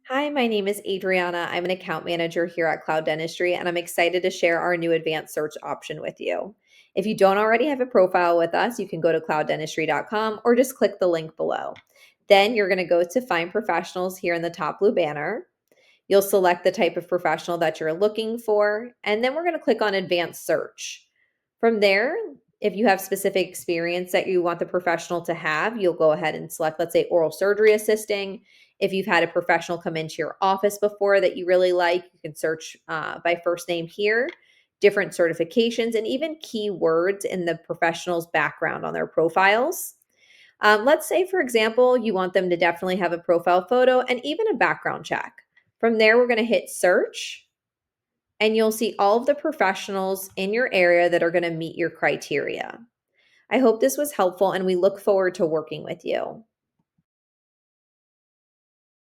Hi, my name is Adriana. I'm an account manager here at Cloud Dentistry, and I'm excited to share our new advanced search option with you. If you don't already have a profile with us, you can go to clouddentistry.com or just click the link below. Then you're going to go to Find Professionals here in the top blue banner. You'll select the type of professional that you're looking for, and then we're going to click on Advanced Search. From there, if you have specific experience that you want the professional to have, you'll go ahead and select, let's say, oral surgery assisting. If you've had a professional come into your office before that you really like, you can search by first name here, different certifications, and even keywords in the professional's background on their profiles. Let's say, for example, you want them to definitely have a profile photo and even a background check. From there, we're going to hit search, and you'll see all of the professionals in your area that are going to meet your criteria. I hope this was helpful, and we look forward to working with you.